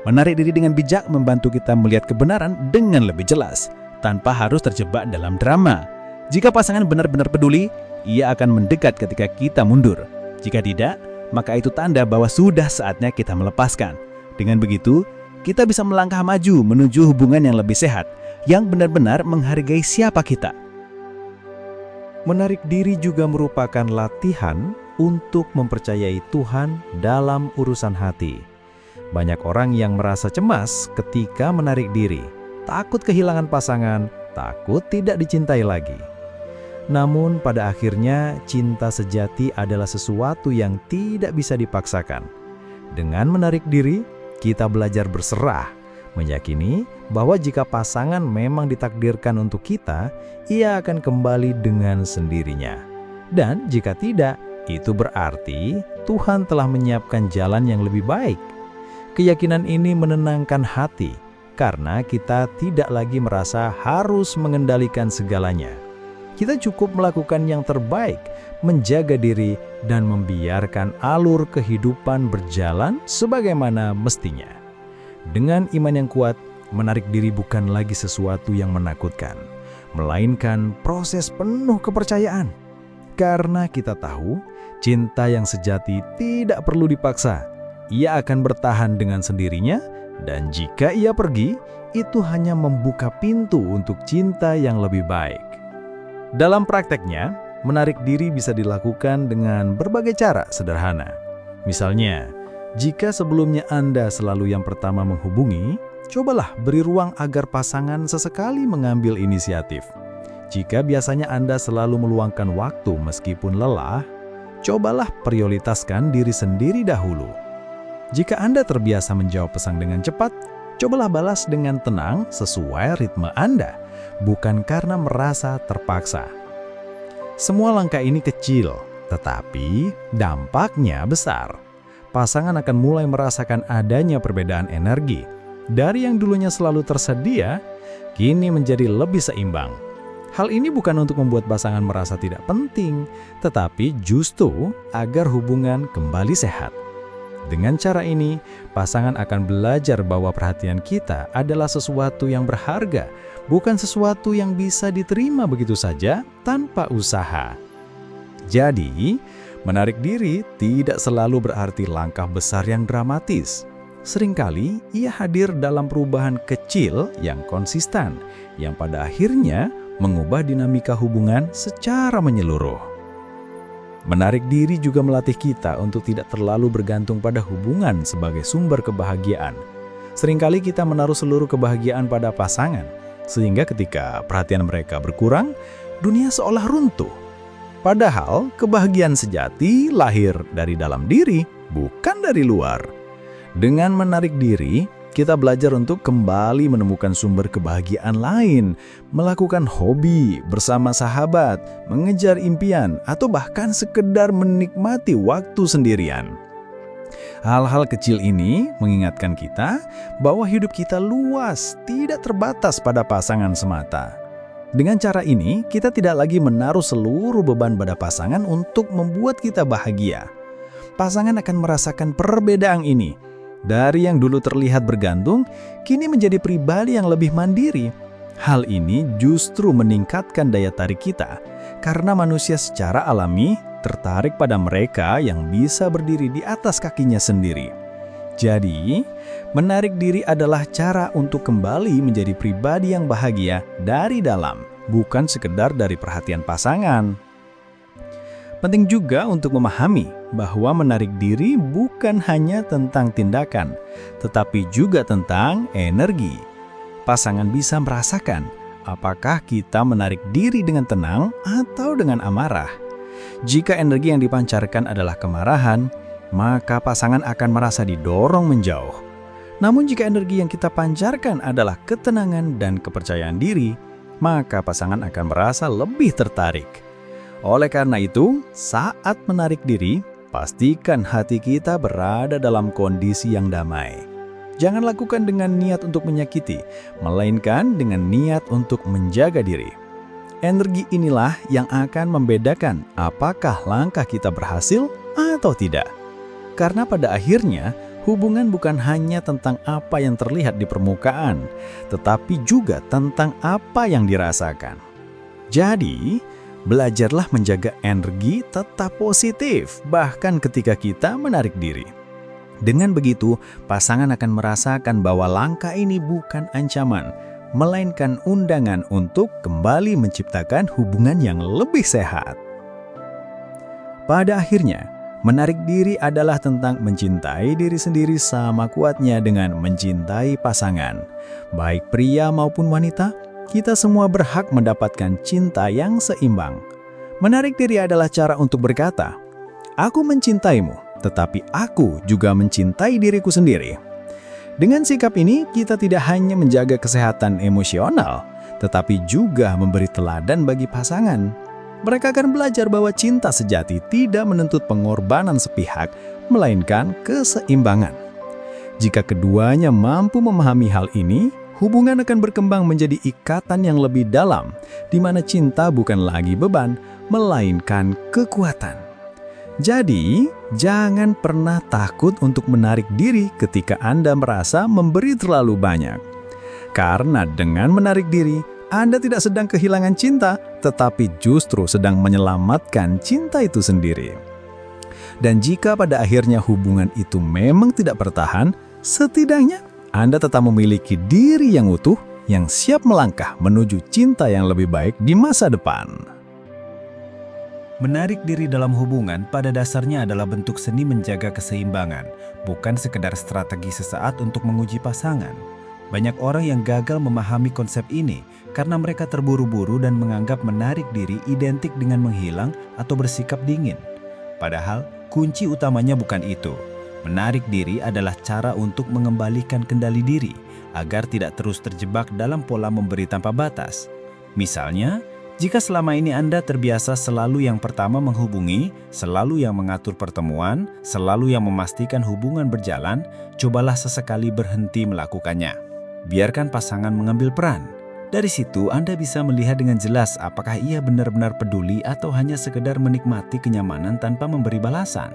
Menarik diri dengan bijak membantu kita melihat kebenaran dengan lebih jelas, tanpa harus terjebak dalam drama. Jika pasangan benar-benar peduli, ia akan mendekat ketika kita mundur. Jika tidak, maka itu tanda bahwa sudah saatnya kita melepaskan. Dengan begitu, kita bisa melangkah maju menuju hubungan yang lebih sehat, yang benar-benar menghargai siapa kita. Menarik diri juga merupakan latihan untuk mempercayai Tuhan dalam urusan hati. Banyak orang yang merasa cemas ketika menarik diri, takut kehilangan pasangan, takut tidak dicintai lagi. Namun pada akhirnya cinta sejati adalah sesuatu yang tidak bisa dipaksakan. Dengan menarik diri, kita belajar berserah, meyakini bahwa jika pasangan memang ditakdirkan untuk kita, ia akan kembali dengan sendirinya. Dan jika tidak, itu berarti Tuhan telah menyiapkan jalan yang lebih baik. Keyakinan ini menenangkan hati, karena kita tidak lagi merasa harus mengendalikan segalanya. Kita cukup melakukan yang terbaik, menjaga diri, dan membiarkan alur kehidupan berjalan sebagaimana mestinya. Dengan iman yang kuat, menarik diri bukan lagi sesuatu yang menakutkan, melainkan proses penuh kepercayaan. Karena kita tahu, cinta yang sejati tidak perlu dipaksa. Ia akan bertahan dengan sendirinya, dan jika ia pergi, itu hanya membuka pintu untuk cinta yang lebih baik. Dalam prakteknya, menarik diri bisa dilakukan dengan berbagai cara sederhana. Misalnya, jika sebelumnya Anda selalu yang pertama menghubungi, cobalah beri ruang agar pasangan sesekali mengambil inisiatif. Jika biasanya Anda selalu meluangkan waktu meskipun lelah, cobalah prioritaskan diri sendiri dahulu. Jika Anda terbiasa menjawab pesan dengan cepat, cobalah balas dengan tenang sesuai ritme Anda, bukan karena merasa terpaksa. Semua langkah ini kecil, tetapi dampaknya besar. Pasangan akan mulai merasakan adanya perbedaan energi. Dari yang dulunya selalu tersedia, kini menjadi lebih seimbang. Hal ini bukan untuk membuat pasangan merasa tidak penting, tetapi justru agar hubungan kembali sehat. Dengan cara ini, pasangan akan belajar bahwa perhatian kita adalah sesuatu yang berharga, bukan sesuatu yang bisa diterima begitu saja tanpa usaha. Jadi, menarik diri tidak selalu berarti langkah besar yang dramatis. Seringkali ia hadir dalam perubahan kecil yang konsisten, yang pada akhirnya mengubah dinamika hubungan secara menyeluruh. Menarik diri juga melatih kita untuk tidak terlalu bergantung pada hubungan sebagai sumber kebahagiaan. Seringkali kita menaruh seluruh kebahagiaan pada pasangan, sehingga ketika perhatian mereka berkurang, dunia seolah runtuh. Padahal kebahagiaan sejati lahir dari dalam diri, bukan dari luar. Dengan menarik diri, kita belajar untuk kembali menemukan sumber kebahagiaan lain, melakukan hobi bersama sahabat, mengejar impian, atau bahkan sekedar menikmati waktu sendirian. Hal-hal kecil ini mengingatkan kita bahwa hidup kita luas, tidak terbatas pada pasangan semata. Dengan cara ini, kita tidak lagi menaruh seluruh beban pada pasangan untuk membuat kita bahagia. Pasangan akan merasakan perbedaan ini. Dari yang dulu terlihat bergantung, kini menjadi pribadi yang lebih mandiri. Hal ini justru meningkatkan daya tarik kita, karena manusia secara alami tertarik pada mereka yang bisa berdiri di atas kakinya sendiri. Jadi, menarik diri adalah cara untuk kembali menjadi pribadi yang bahagia dari dalam, bukan sekedar dari perhatian pasangan. Penting juga untuk memahami bahwa menarik diri bukan hanya tentang tindakan, tetapi juga tentang energi. Pasangan bisa merasakan apakah kita menarik diri dengan tenang atau dengan amarah. Jika energi yang dipancarkan adalah kemarahan, maka pasangan akan merasa didorong menjauh. Namun jika energi yang kita pancarkan adalah ketenangan dan kepercayaan diri, maka pasangan akan merasa lebih tertarik. Oleh karena itu, saat menarik diri, pastikan hati kita berada dalam kondisi yang damai. Jangan lakukan dengan niat untuk menyakiti, melainkan dengan niat untuk menjaga diri. Energi inilah yang akan membedakan apakah langkah kita berhasil atau tidak. Karena pada akhirnya, hubungan bukan hanya tentang apa yang terlihat di permukaan, tetapi juga tentang apa yang dirasakan. Jadi, belajarlah menjaga energi tetap positif, bahkan ketika kita menarik diri. Dengan begitu, pasangan akan merasakan bahwa langkah ini bukan ancaman, melainkan undangan untuk kembali menciptakan hubungan yang lebih sehat. Pada akhirnya, menarik diri adalah tentang mencintai diri sendiri sama kuatnya dengan mencintai pasangan. Baik pria maupun wanita, kita semua berhak mendapatkan cinta yang seimbang. Menarik diri adalah cara untuk berkata, "Aku mencintaimu, tetapi aku juga mencintai diriku sendiri." Dengan sikap ini, kita tidak hanya menjaga kesehatan emosional, tetapi juga memberi teladan bagi pasangan. Mereka akan belajar bahwa cinta sejati tidak menuntut pengorbanan sepihak, melainkan keseimbangan. Jika keduanya mampu memahami hal ini, hubungan akan berkembang menjadi ikatan yang lebih dalam, di mana cinta bukan lagi beban, melainkan kekuatan. Jadi, jangan pernah takut untuk menarik diri ketika Anda merasa memberi terlalu banyak. Karena dengan menarik diri, Anda tidak sedang kehilangan cinta, tetapi justru sedang menyelamatkan cinta itu sendiri. Dan jika pada akhirnya hubungan itu memang tidak bertahan, setidaknya Anda tetap memiliki diri yang utuh, yang siap melangkah menuju cinta yang lebih baik di masa depan. Menarik diri dalam hubungan pada dasarnya adalah bentuk seni menjaga keseimbangan, bukan sekedar strategi sesaat untuk menguji pasangan. Banyak orang yang gagal memahami konsep ini karena mereka terburu-buru dan menganggap menarik diri identik dengan menghilang atau bersikap dingin. Padahal, kunci utamanya bukan itu. Menarik diri adalah cara untuk mengembalikan kendali diri agar tidak terus terjebak dalam pola memberi tanpa batas. Misalnya, Jika selama ini Anda terbiasa selalu yang pertama menghubungi, selalu yang mengatur pertemuan, selalu yang memastikan hubungan berjalan, cobalah sesekali berhenti melakukannya. Biarkan pasangan mengambil peran. Dari situ Anda bisa melihat dengan jelas apakah ia benar-benar peduli atau hanya sekedar menikmati kenyamanan tanpa memberi balasan.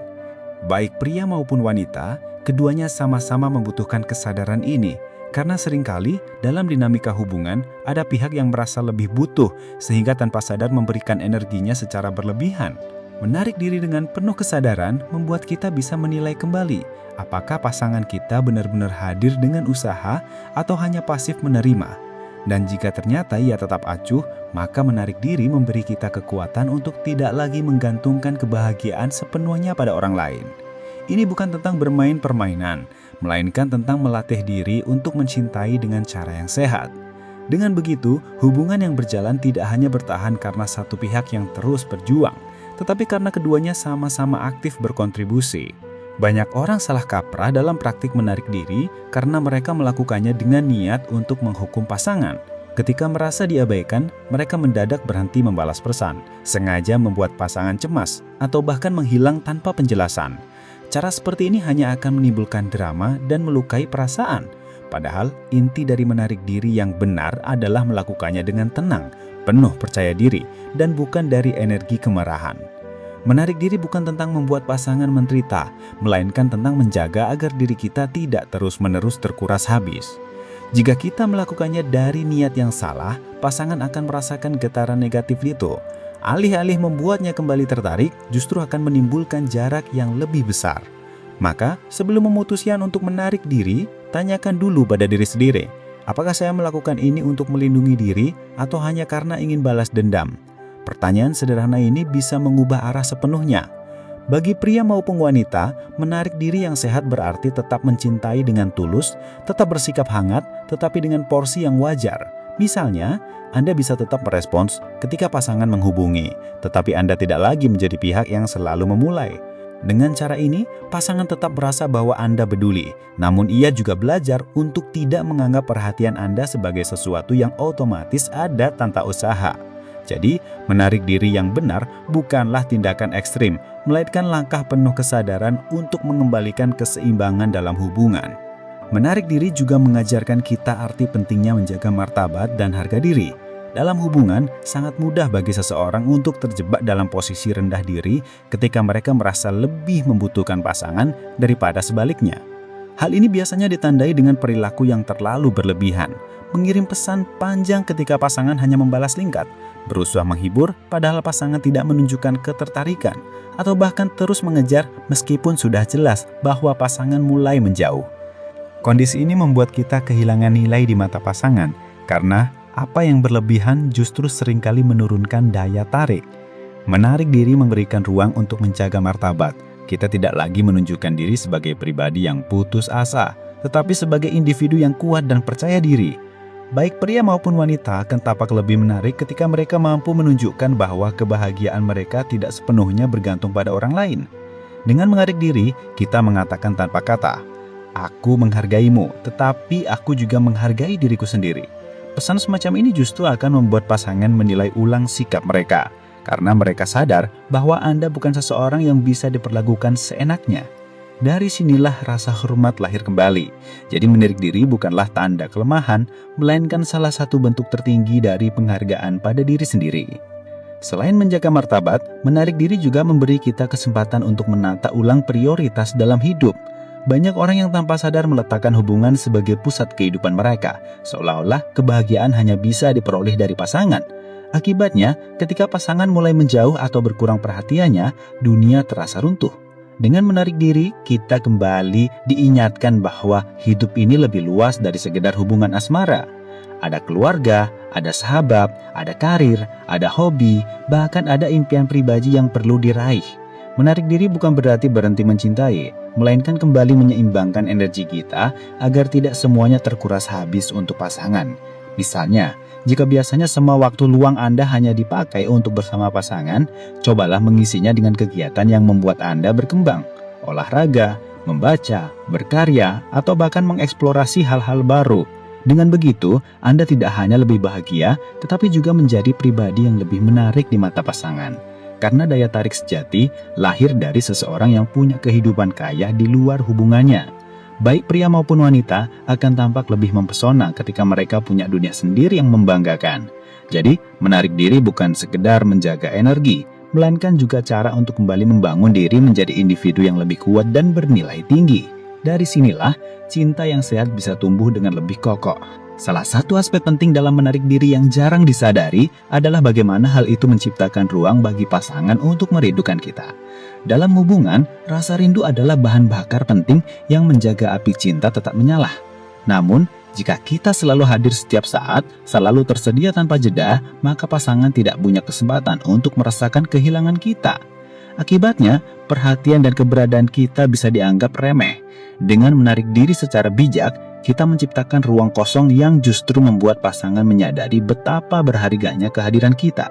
Baik pria maupun wanita, keduanya sama-sama membutuhkan kesadaran ini. Karena seringkali dalam dinamika hubungan ada pihak yang merasa lebih butuh sehingga tanpa sadar memberikan energinya secara berlebihan. Menarik diri dengan penuh kesadaran membuat kita bisa menilai kembali apakah pasangan kita benar-benar hadir dengan usaha atau hanya pasif menerima. Dan jika ternyata ia tetap acuh, maka menarik diri memberi kita kekuatan untuk tidak lagi menggantungkan kebahagiaan sepenuhnya pada orang lain. Ini bukan tentang bermain permainan, melainkan tentang melatih diri untuk mencintai dengan cara yang sehat. Dengan begitu, hubungan yang berjalan tidak hanya bertahan karena satu pihak yang terus berjuang, tetapi karena keduanya sama-sama aktif berkontribusi. Banyak orang salah kaprah dalam praktik menarik diri karena mereka melakukannya dengan niat untuk menghukum pasangan. Ketika merasa diabaikan, mereka mendadak berhenti membalas pesan, sengaja membuat pasangan cemas, atau bahkan menghilang tanpa penjelasan. Cara seperti ini hanya akan menimbulkan drama dan melukai perasaan. Padahal inti dari menarik diri yang benar adalah melakukannya dengan tenang, penuh percaya diri, dan bukan dari energi kemarahan. Menarik diri bukan tentang membuat pasangan menderita, melainkan tentang menjaga agar diri kita tidak terus-menerus terkuras habis. Jika kita melakukannya dari niat yang salah, pasangan akan merasakan getaran negatif itu. Alih-alih membuatnya kembali tertarik, justru akan menimbulkan jarak yang lebih besar. Maka, sebelum memutuskan untuk menarik diri, tanyakan dulu pada diri sendiri, apakah saya melakukan ini untuk melindungi diri atau hanya karena ingin balas dendam? Pertanyaan sederhana ini bisa mengubah arah sepenuhnya. Bagi pria maupun wanita, menarik diri yang sehat berarti tetap mencintai dengan tulus, tetap bersikap hangat, tetapi dengan porsi yang wajar. Misalnya, Anda bisa tetap merespons ketika pasangan menghubungi, tetapi Anda tidak lagi menjadi pihak yang selalu memulai. Dengan cara ini, pasangan tetap merasa bahwa Anda peduli, namun ia juga belajar untuk tidak menganggap perhatian Anda sebagai sesuatu yang otomatis ada tanpa usaha. Jadi, menarik diri yang benar bukanlah tindakan ekstrim, melainkan langkah penuh kesadaran untuk mengembalikan keseimbangan dalam hubungan. Menarik diri juga mengajarkan kita arti pentingnya menjaga martabat dan harga diri. Dalam hubungan, sangat mudah bagi seseorang untuk terjebak dalam posisi rendah diri ketika mereka merasa lebih membutuhkan pasangan daripada sebaliknya. Hal ini biasanya ditandai dengan perilaku yang terlalu berlebihan, mengirim pesan panjang ketika pasangan hanya membalas singkat, berusaha menghibur padahal pasangan tidak menunjukkan ketertarikan, atau bahkan terus mengejar meskipun sudah jelas bahwa pasangan mulai menjauh. Kondisi ini membuat kita kehilangan nilai di mata pasangan, karena apa yang berlebihan justru seringkali menurunkan daya tarik. Menarik diri memberikan ruang untuk menjaga martabat. Kita tidak lagi menunjukkan diri sebagai pribadi yang putus asa, tetapi sebagai individu yang kuat dan percaya diri. Baik pria maupun wanita akan tampak lebih menarik ketika mereka mampu menunjukkan bahwa kebahagiaan mereka tidak sepenuhnya bergantung pada orang lain. Dengan menarik diri, kita mengatakan tanpa kata, "Aku menghargaimu, tetapi aku juga menghargai diriku sendiri." Pesan semacam ini justru akan membuat pasangan menilai ulang sikap mereka, karena mereka sadar bahwa Anda bukan seseorang yang bisa diperlakukan seenaknya. Dari sinilah rasa hormat lahir kembali. Jadi menarik diri bukanlah tanda kelemahan, melainkan salah satu bentuk tertinggi dari penghargaan pada diri sendiri. Selain menjaga martabat, menarik diri juga memberi kita kesempatan untuk menata ulang prioritas dalam hidup. Banyak orang yang tanpa sadar meletakkan hubungan sebagai pusat kehidupan mereka, seolah-olah kebahagiaan hanya bisa diperoleh dari pasangan. Akibatnya, ketika pasangan mulai menjauh atau berkurang perhatiannya, dunia terasa runtuh. Dengan menarik diri, kita kembali diingatkan bahwa hidup ini lebih luas dari sekedar hubungan asmara. Ada keluarga, ada sahabat, ada karir, ada hobi, bahkan ada impian pribadi yang perlu diraih. Menarik diri bukan berarti berhenti mencintai, melainkan kembali menyeimbangkan energi kita agar tidak semuanya terkuras habis untuk pasangan. Misalnya, jika biasanya semua waktu luang Anda hanya dipakai untuk bersama pasangan, cobalah mengisinya dengan kegiatan yang membuat Anda berkembang. Olahraga, membaca, berkarya, atau bahkan mengeksplorasi hal-hal baru. Dengan begitu, Anda tidak hanya lebih bahagia, tetapi juga menjadi pribadi yang lebih menarik di mata pasangan. Karena daya tarik sejati lahir dari seseorang yang punya kehidupan kaya di luar hubungannya. Baik pria maupun wanita akan tampak lebih mempesona ketika mereka punya dunia sendiri yang membanggakan. Jadi, menarik diri bukan sekedar menjaga energi, melainkan juga cara untuk kembali membangun diri menjadi individu yang lebih kuat dan bernilai tinggi. Dari sinilah, cinta yang sehat bisa tumbuh dengan lebih kokoh. Salah satu aspek penting dalam menarik diri yang jarang disadari adalah bagaimana hal itu menciptakan ruang bagi pasangan untuk merindukan kita. Dalam hubungan, rasa rindu adalah bahan bakar penting yang menjaga api cinta tetap menyala. Namun, jika kita selalu hadir setiap saat, selalu tersedia tanpa jeda, maka pasangan tidak punya kesempatan untuk merasakan kehilangan kita. Akibatnya, perhatian dan keberadaan kita bisa dianggap remeh. Dengan menarik diri secara bijak, kita menciptakan ruang kosong yang justru membuat pasangan menyadari betapa berharganya kehadiran kita.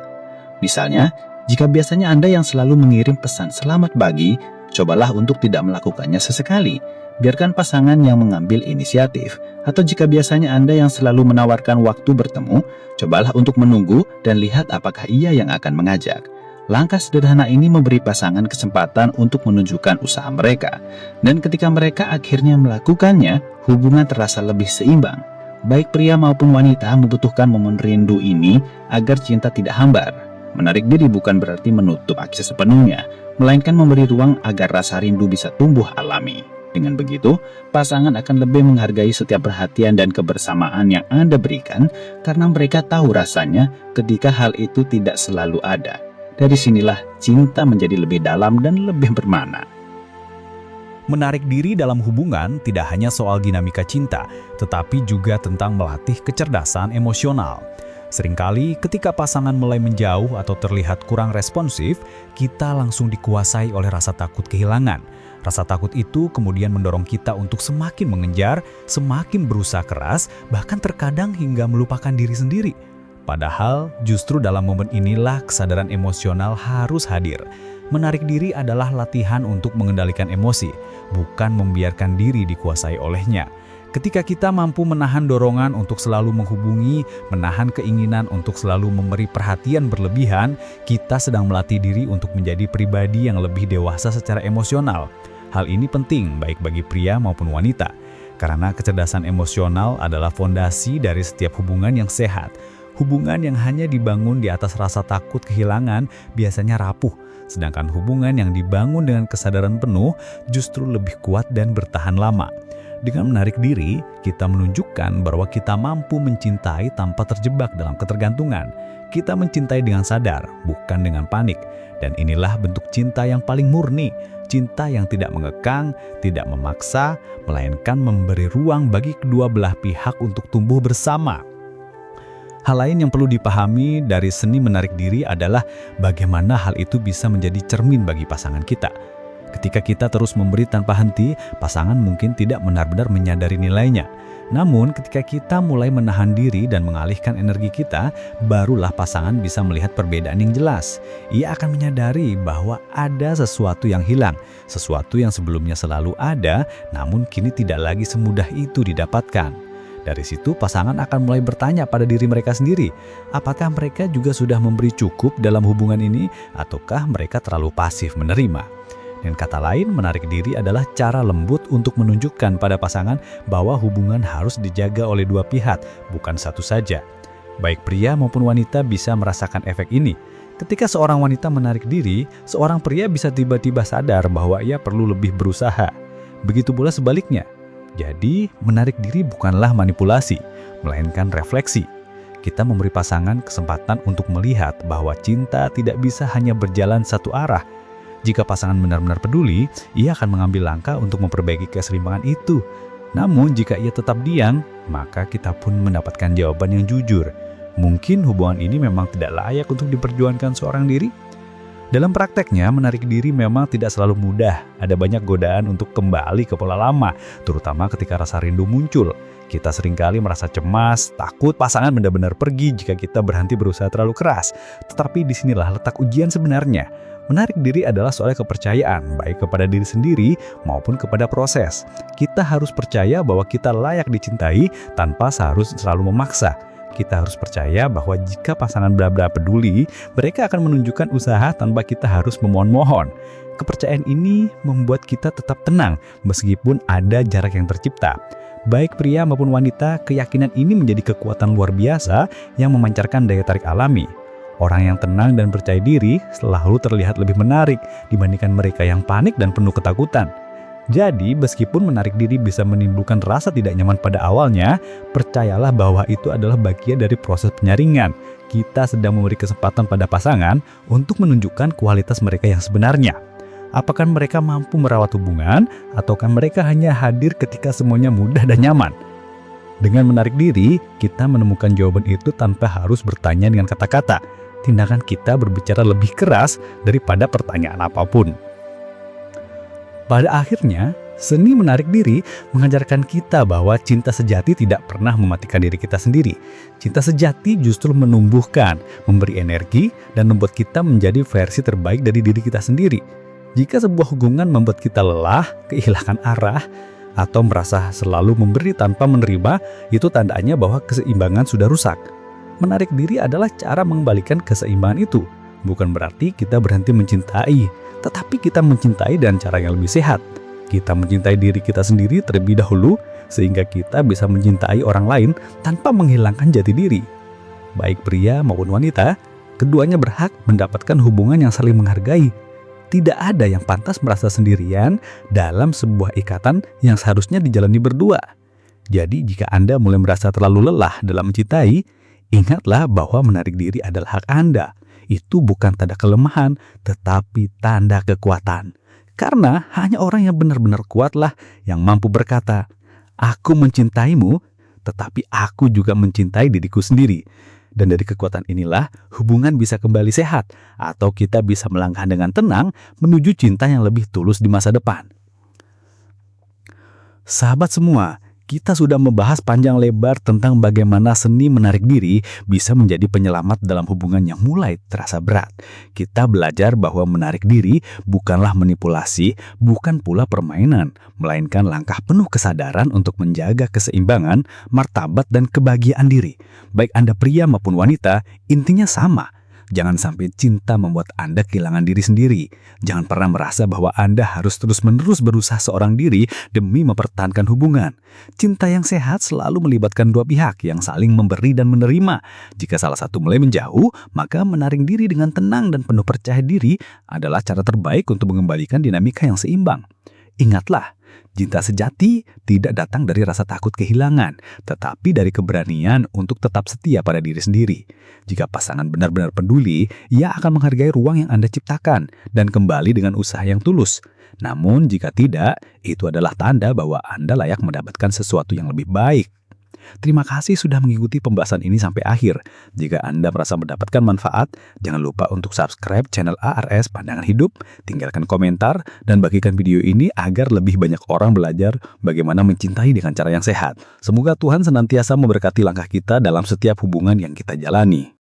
Misalnya, jika biasanya Anda yang selalu mengirim pesan selamat pagi, cobalah untuk tidak melakukannya sesekali. Biarkan pasangan yang mengambil inisiatif. Atau jika biasanya Anda yang selalu menawarkan waktu bertemu, cobalah untuk menunggu dan lihat apakah ia yang akan mengajak. Langkah sederhana ini memberi pasangan kesempatan untuk menunjukkan usaha mereka. Dan ketika mereka akhirnya melakukannya, hubungan terasa lebih seimbang. Baik pria maupun wanita membutuhkan momen rindu ini agar cinta tidak hambar. Menarik diri bukan berarti menutup akses sepenuhnya, melainkan memberi ruang agar rasa rindu bisa tumbuh alami. Dengan begitu, pasangan akan lebih menghargai setiap perhatian dan kebersamaan yang Anda berikan karena mereka tahu rasanya ketika hal itu tidak selalu ada. Dari sinilah cinta menjadi lebih dalam dan lebih bermakna. Menarik diri dalam hubungan tidak hanya soal dinamika cinta, tetapi juga tentang melatih kecerdasan emosional. Seringkali ketika pasangan mulai menjauh atau terlihat kurang responsif, kita langsung dikuasai oleh rasa takut kehilangan. Rasa takut itu kemudian mendorong kita untuk semakin mengejar, semakin berusaha keras, bahkan terkadang hingga melupakan diri sendiri. Padahal justru dalam momen inilah kesadaran emosional harus hadir. Menarik diri adalah latihan untuk mengendalikan emosi, bukan membiarkan diri dikuasai olehnya. Ketika kita mampu menahan dorongan untuk selalu menghubungi, menahan keinginan untuk selalu memberi perhatian berlebihan, kita sedang melatih diri untuk menjadi pribadi yang lebih dewasa secara emosional. Hal ini penting baik bagi pria maupun wanita, karena kecerdasan emosional adalah fondasi dari setiap hubungan yang sehat. Hubungan yang hanya dibangun di atas rasa takut kehilangan biasanya rapuh, sedangkan hubungan yang dibangun dengan kesadaran penuh justru lebih kuat dan bertahan lama. Dengan menarik diri, kita menunjukkan bahwa kita mampu mencintai tanpa terjebak dalam ketergantungan. Kita mencintai dengan sadar, bukan dengan panik. Dan inilah bentuk cinta yang paling murni, cinta yang tidak mengekang, tidak memaksa, melainkan memberi ruang bagi kedua belah pihak untuk tumbuh bersama. Hal lain yang perlu dipahami dari seni menarik diri adalah bagaimana hal itu bisa menjadi cermin bagi pasangan kita. Ketika kita terus memberi tanpa henti, pasangan mungkin tidak benar-benar menyadari nilainya. Namun, ketika kita mulai menahan diri dan mengalihkan energi kita, barulah pasangan bisa melihat perbedaan yang jelas. Ia akan menyadari bahwa ada sesuatu yang hilang, sesuatu yang sebelumnya selalu ada, namun kini tidak lagi semudah itu didapatkan. Dari situ pasangan akan mulai bertanya pada diri mereka sendiri, apakah mereka juga sudah memberi cukup dalam hubungan ini ataukah mereka terlalu pasif menerima. Dan kata lain, menarik diri adalah cara lembut untuk menunjukkan pada pasangan bahwa hubungan harus dijaga oleh dua pihak, bukan satu saja. Baik pria maupun wanita bisa merasakan efek ini. Ketika seorang wanita menarik diri, seorang pria bisa tiba-tiba sadar bahwa ia perlu lebih berusaha. Begitu pula sebaliknya. Jadi, menarik diri bukanlah manipulasi, melainkan refleksi. Kita memberi pasangan kesempatan untuk melihat bahwa cinta tidak bisa hanya berjalan satu arah. Jika pasangan benar-benar peduli, ia akan mengambil langkah untuk memperbaiki keseimbangan itu. Namun, jika ia tetap diam, maka kita pun mendapatkan jawaban yang jujur. Mungkin hubungan ini memang tidak layak untuk diperjuangkan seorang diri. Dalam prakteknya, menarik diri memang tidak selalu mudah. Ada banyak godaan untuk kembali ke pola lama, terutama ketika rasa rindu muncul. Kita seringkali merasa cemas, takut pasangan benar-benar pergi jika kita berhenti berusaha terlalu keras. Tetapi disinilah letak ujian sebenarnya. Menarik diri adalah soal kepercayaan, baik kepada diri sendiri maupun kepada proses. Kita harus percaya bahwa kita layak dicintai tanpa harus selalu memaksa. Kita harus percaya bahwa jika pasangan benar-benar peduli, mereka akan menunjukkan usaha tanpa kita harus memohon-mohon. Kepercayaan ini membuat kita tetap tenang meskipun ada jarak yang tercipta. Baik pria maupun wanita, keyakinan ini menjadi kekuatan luar biasa yang memancarkan daya tarik alami. Orang yang tenang dan percaya diri selalu terlihat lebih menarik dibandingkan mereka yang panik dan penuh ketakutan. Jadi, meskipun menarik diri bisa menimbulkan rasa tidak nyaman pada awalnya, percayalah bahwa itu adalah bagian dari proses penyaringan. Kita sedang memberi kesempatan pada pasangan untuk menunjukkan kualitas mereka yang sebenarnya. Apakah mereka mampu merawat hubungan, ataukah mereka hanya hadir ketika semuanya mudah dan nyaman? Dengan menarik diri, kita menemukan jawaban itu tanpa harus bertanya dengan kata-kata. Tindakan kita berbicara lebih keras daripada pertanyaan apapun. Pada akhirnya, seni menarik diri mengajarkan kita bahwa cinta sejati tidak pernah mematikan diri kita sendiri. Cinta sejati justru menumbuhkan, memberi energi, dan membuat kita menjadi versi terbaik dari diri kita sendiri. Jika sebuah hubungan membuat kita lelah, kehilangan arah, atau merasa selalu memberi tanpa menerima, itu tandanya bahwa keseimbangan sudah rusak. Menarik diri adalah cara mengembalikan keseimbangan itu. Bukan berarti kita berhenti mencintai, tetapi kita mencintai dengan cara yang lebih sehat. Kita mencintai diri kita sendiri terlebih dahulu, sehingga kita bisa mencintai orang lain tanpa menghilangkan jati diri. Baik pria maupun wanita, keduanya berhak mendapatkan hubungan yang saling menghargai. Tidak ada yang pantas merasa sendirian dalam sebuah ikatan yang seharusnya dijalani berdua. Jadi jika Anda mulai merasa terlalu lelah dalam mencintai, ingatlah bahwa menarik diri adalah hak Anda. Itu bukan tanda kelemahan, tetapi tanda kekuatan. Karena hanya orang yang benar-benar kuatlah yang mampu berkata, "Aku mencintaimu, tetapi aku juga mencintai diriku sendiri." Dan dari kekuatan inilah hubungan bisa kembali sehat, atau kita bisa melangkah dengan tenang menuju cinta yang lebih tulus di masa depan. Sahabat semua, kita sudah membahas panjang lebar tentang bagaimana seni menarik diri bisa menjadi penyelamat dalam hubungan yang mulai terasa berat. Kita belajar bahwa menarik diri bukanlah manipulasi, bukan pula permainan, melainkan langkah penuh kesadaran untuk menjaga keseimbangan, martabat, dan kebahagiaan diri. Baik Anda pria maupun wanita, intinya sama. Jangan sampai cinta membuat Anda kehilangan diri sendiri. Jangan pernah merasa bahwa Anda harus terus-menerus berusaha seorang diri demi mempertahankan hubungan. Cinta yang sehat selalu melibatkan dua pihak yang saling memberi dan menerima. Jika salah satu mulai menjauh, maka menarik diri dengan tenang dan penuh percaya diri adalah cara terbaik untuk mengembalikan dinamika yang seimbang. Ingatlah, cinta sejati tidak datang dari rasa takut kehilangan, tetapi dari keberanian untuk tetap setia pada diri sendiri. Jika pasangan benar-benar peduli, ia akan menghargai ruang yang Anda ciptakan dan kembali dengan usaha yang tulus. Namun jika tidak, itu adalah tanda bahwa Anda layak mendapatkan sesuatu yang lebih baik. Terima kasih sudah mengikuti pembahasan ini sampai akhir. Jika Anda merasa mendapatkan manfaat, jangan lupa untuk subscribe channel ARS Pandangan Hidup, tinggalkan komentar, dan bagikan video ini agar lebih banyak orang belajar bagaimana mencintai dengan cara yang sehat. Semoga Tuhan senantiasa memberkati langkah kita dalam setiap hubungan yang kita jalani.